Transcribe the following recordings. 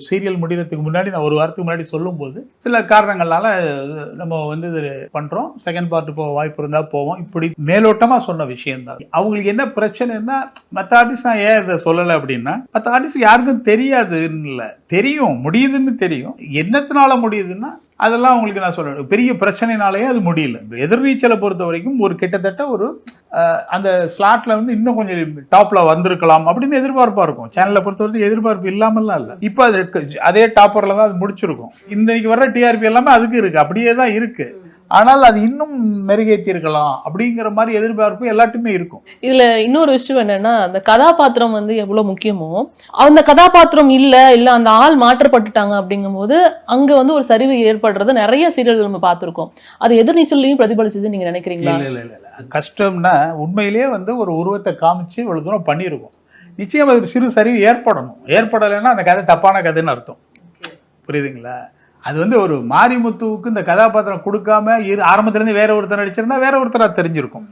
Serial முடிகிறதுக்கு முன்னாடி நான் ஒரு வாரத்துக்கு முன்னாடி சொல்லும்போது சில காரணங்களால நம்ம வந்து இது பண்ணுறோம், செகண்ட் பார்ட் போக வாய்ப்பு இருந்தால் போவோம், இப்படி மேலோட்டமாக சொன்ன விஷயம் தான். அவங்களுக்கு என்ன பிரச்சனைன்னா, மற்ற ஆர்டிஸ்ட் நான் ஏன் இதை சொல்லலை அப்படின்னா, மற்ற ஆர்டிஸ்ட் யாருக்கும் தெரியாதுன்னு இல்லை, தெரியும், முடியுதுன்னு தெரியும். என்னத்தினால முடியுதுன்னா அதெல்லாம் உங்களுக்கு நான் சொல்றேன், பெரிய பிரச்சனைனாலேயே அது முடியல. எதிர்நீச்சலை பொறுத்த வரைக்கும் ஒரு கிட்டத்தட்ட ஒரு அந்த ஸ்லாட்ல வந்து இன்னும் கொஞ்சம் டாப்ல வந்திருக்கலாம் அப்படின்னு எதிர்பார்ப்பா இருக்கும். சேனலை பொறுத்த வரைக்கும் எதிர்பார்ப்பு இல்லாமல்லாம் இல்லை. இப்போ அது அதே டாப்பர்ல தான் அது முடிச்சிருக்கும். இன்னைக்கு வர டிஆர்பி எல்லாமே அதுக்கு இருக்கு, அப்படியே தான் இருக்கு. ஆனால் அது இன்னும் மெருகேற்றி இருக்கலாம் அப்படிங்கிற மாதிரி எதிர்பார்ப்பு எல்லாத்துக்குமே இருக்கும். இதுல இன்னொரு விஷயம் என்னன்னா, அந்த கதாபாத்திரம் வந்து எவ்வளவு முக்கியமோ, அந்த கதாபாத்திரம் இல்ல அந்த ஆள் மாற்றப்பட்டுட்டாங்க அப்படிங்கும் போது அங்க வந்து ஒரு சரிவு ஏற்படுறது நிறைய சீரியல் நம்ம பார்த்திருக்கோம். அது எதிர்நீச்சல்லையும் பிரதிபலிச்சது நீங்க நினைக்கிறீங்களா? இல்ல கஷ்டம்னா உண்மையிலேயே வந்து ஒரு உருவத்தை காமிச்சு இவ்வளவு தூரம் பண்ணியிருக்கோம். நிச்சயம் அது சிறு சரிவு ஏற்படணும். ஏற்படலைன்னா அந்த கதை தப்பான கதைன்னு அர்த்தம். புரியுதுங்களா? அது வந்து ஒரு மாரிமுத்துவுக்கு இந்த கதாபாத்திரம் கொடுக்காம ஆரம்பத்திலேருந்து வேற ஒருத்தர் நடிச்சிருந்தா வேற ஒருத்தராக தெரிஞ்சிருக்கும்.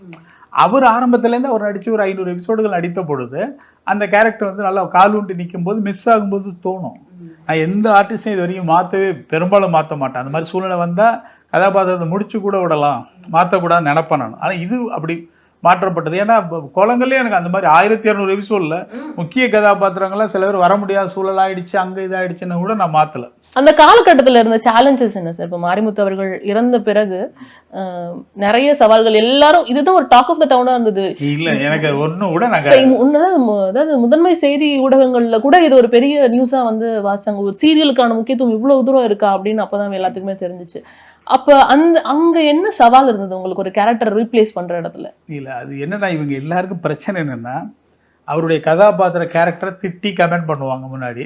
அவர் ஆரம்பத்திலேருந்து அவர் நடிச்சு ஒரு 500 எபிசோடுகள் நடித்த பொழுது அந்த கேரக்டர் வந்து நல்லா காலூண்டி நிற்கும் போது மிஸ் ஆகும்போது தோணும். நான் எந்த ஆர்டிஸ்டையும் இது வரைக்கும் மாற்றவே பெரும்பாலும் மாற்ற மாட்டேன். அந்த மாதிரி சூழ்நிலை வந்தால் கதாபாத்திரத்தை முடிச்சு கூட விடலாம், மாற்றக்கூடாதுன்னு நினைப்பேன் நான். ஆனால் இது அப்படி மாற்றப்பட்டது. ஏன்னா குளங்கள்லேயே எனக்கு அந்த மாதிரி 1200 எபிசோடில் முக்கிய கதாபாத்திரங்கள்லாம் சில பேர் வர முடியாத சூழல் ஆயிடுச்சு, அங்கே இதாகிடுச்சுன்னு கூட நான் மாற்றலை. அந்த காலகட்டத்தில் இருந்த சேலஞ்சஸ் என்ன சார்? இப்போ மாரிமுத்து அவர்கள் இறந்த பிறகு நிறைய சவால்கள், எல்லாரும் இதுதான் ஒரு டாக் ஆஃப் த டவுனா இருந்தது. இல்ல எனக்கு ஒன்னும் கூட அதாவது முதன்மை செய்தி ஊடகங்கள்ல கூட இது ஒரு பெரிய நியூஸா வந்து வாசிச்சாங்க. ஒரு சீரியலுக்கான முக்கியத்துவம் இவ்வளவு தூரம் இருக்கா அப்படின்னு அப்பதான் எல்லாத்துக்குமே தெரிஞ்சிச்சு. அப்ப அங்க என்ன சவால் இருந்தது உங்களுக்கு ஒரு கேரக்டர் ரீப்ளேஸ் பண்ற இடத்துல? இல்ல அது என்னன்னா, இவங்க எல்லாருக்கும் பிரச்சனை என்னன்னா, அவருடைய கதாபாத்திர கேரக்டரை திட்டி கமெண்ட் பண்ணுவாங்க முன்னாடி.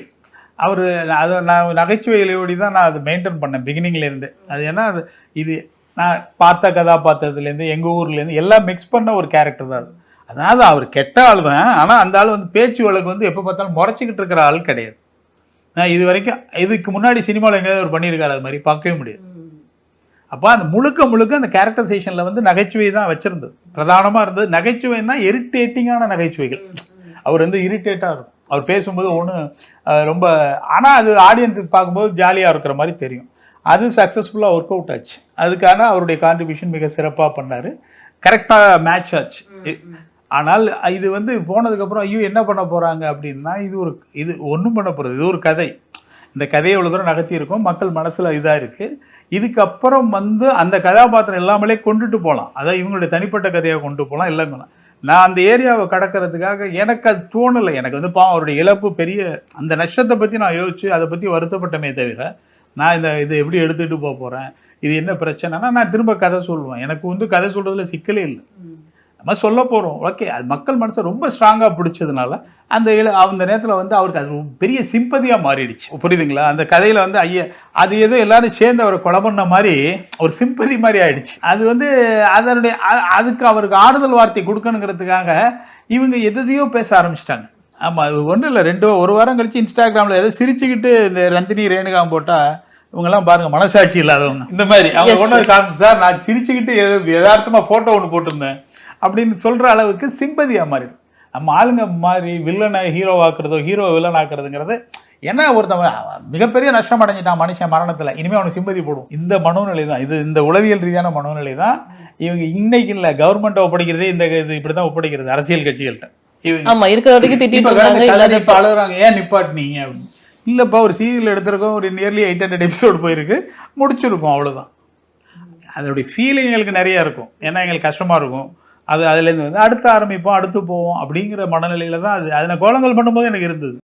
அவர் அதை நான் நகைச்சுவையிலோடி தான் நான் அதை மெயின்டைன் பண்ணேன் பிகினிங்லேருந்து. அது ஏன்னா இது நான் பார்த்த கதாபாத்திரத்துலேருந்து எங்கள் ஊர்லேருந்து எல்லாம் மிக்ஸ் பண்ண ஒரு கேரக்டர் தான் அது. அதாவது அவர் கெட்ட ஆள் தான், ஆனால் அந்த ஆள் வந்து பேச்சு வழக்கு வந்து எப்போ பார்த்தாலும் முறைச்சிக்கிட்டு இருக்கிற ஆள் கிடையாது. நான் இது வரைக்கும் இதுக்கு முன்னாடி சினிமாவில் எங்கேயாவது அவர் பண்ணியிருக்காரு, அது மாதிரி பார்க்கவே முடியாது. அப்போ அந்த முழுக்க அந்த கேரக்டரைசேஷனில் வந்து நகைச்சுவை தான் வச்சுருந்தது, பிரதானமாக இருந்தது. நகைச்சுவைன்னா இரிட்டேட்டிங்கான நகைச்சுவைகள். அவர் வந்து இரிட்டேட்டாக இருக்கும், அவர் பேசும்போது ஒன்று ரொம்ப, ஆனால் அது ஆடியன்ஸுக்கு பார்க்கும்போது ஜாலியாக இருக்கிற மாதிரி தெரியும். அது சக்ஸஸ்ஃபுல்லாக ஒர்க் அவுட் ஆச்சு. அதுக்கான அவருடைய கான்ட்ரிபியூஷன் மிக சிறப்பாக பண்ணார், கரெக்டாக மேட்ச் ஆச்சு. ஆனால் இது வந்து போனதுக்கப்புறம் ஐயோ என்ன பண்ண போகிறாங்க அப்படின்னா, இது ஒன்றும் பண்ண போகிறது, இது ஒரு கதை. இந்த கதையை எவ்வளோ தூரம் நகர்த்தி இருக்கும், மக்கள் மனசில் இதாக இருக்குது. இதுக்கப்புறம் வந்து அந்த கதாபாத்திரம் எல்லாமலே கொண்டுட்டு போகலாம், அதாவது இவங்களுடைய தனிப்பட்ட கதையாக கொண்டு போகலாம். இல்லைங்களா, நான் அந்த ஏரியாவை கடக்கிறதுக்காக எனக்கு அது தோணலை. எனக்கு வந்து அவருடைய இழப்பு பெரிய, அந்த நஷ்டத்தை பற்றி நான் யோசிச்சு அதை பற்றி வருத்தப்பட்டமே தவிர, நான் இதை எப்படி எடுத்துகிட்டு போக போகிறேன், இது என்ன பிரச்சனைனா நான் திரும்ப கதை சொல்லுவேன். எனக்கு வந்து கதை சொல்கிறதுல சிக்கலே இல்லை, நம்ம சொல்ல போகிறோம். ஓகே, அது மக்கள் மனசை ரொம்ப ஸ்ட்ராங்காக பிடிச்சதுனால அந்த நேரத்தில் வந்து அவருக்கு அது பெரிய சிம்பதியாக மாறிடுச்சு. புரியுதுங்களா? அந்த கதையில் வந்து அது ஏதோ எல்லாரும் சேர்ந்து அவரை கொலை பண்ண மாதிரி ஒரு சிம்பதி மாதிரி ஆயிடுச்சு. அது வந்து அதுக்கு அவருக்கு ஆறுதல் வார்த்தை கொடுக்கணுங்கிறதுக்காக இவங்க எதையோ பேச ஆரம்பிச்சிட்டாங்க. ஆமாம், அது ஒன்றும் இல்லை, ஒரு வாரம் கழிச்சு இன்ஸ்டாகிராமில் ஏதோ சிரிச்சுக்கிட்டு இந்த ரந்தினி ரேணுகாம் போட்டால் இவங்கெல்லாம் பாருங்க மனசாட்சி இல்லாதவங்க. இந்த மாதிரி அவங்க ஒன்று சார் நான் சிரிச்சுக்கிட்டு யதார்த்தமாக ஃபோட்டோ ஒன்று போட்டிருந்தேன் அப்படின்னு சொல்கிற அளவுக்கு சிம்பதியாக மாறிடும். நம்ம ஆளுங்க மாதிரி வில்லனை ஹீரோவாக்குறதோ ஹீரோ வில்லன் ஆக்குறதுங்கிறது ஏன்னா ஒருத்தவன் மிகப்பெரிய நஷ்டம் அடைஞ்சிட்டான் மனுஷன் மரணத்தில், இனிமேல் அவனுக்கு சிம்பதி போடும். இந்த மனோநிலை தான் இது, இந்த உளவியல் ரீதியான மனோநிலை தான் இவங்க இன்னைக்கு இல்லை கவர்மெண்ட்டை ஒப்படைக்கிறதே இது இப்படி தான் ஒப்படைக்கிறது அரசியல் கட்சிகள்கிட்ட. இவங்க அழுகுறாங்க, ஏன் நிப்பாட்டினீங்க அப்படின்னு. இல்லைப்பா, ஒரு சீரியல் எடுத்திருக்கோம், ஒரு நியர்லி 800 எபிசோடு போயிருக்கு, முடிச்சிருக்கோம், அவ்வளோதான். அதோடைய ஃபீலிங் எங்களுக்கு நிறையா இருக்கும், ஏன்னா எங்களுக்கு கஷ்டமாக இருக்கும். அதுலேருந்து வந்து அடுத்து ஆரம்பிப்போம், அடுத்து போவோம் அப்படிங்கிற மனநிலையில தான் அது. அதை கோலங்கள் பண்ணும்போது எனக்கு இருந்தது.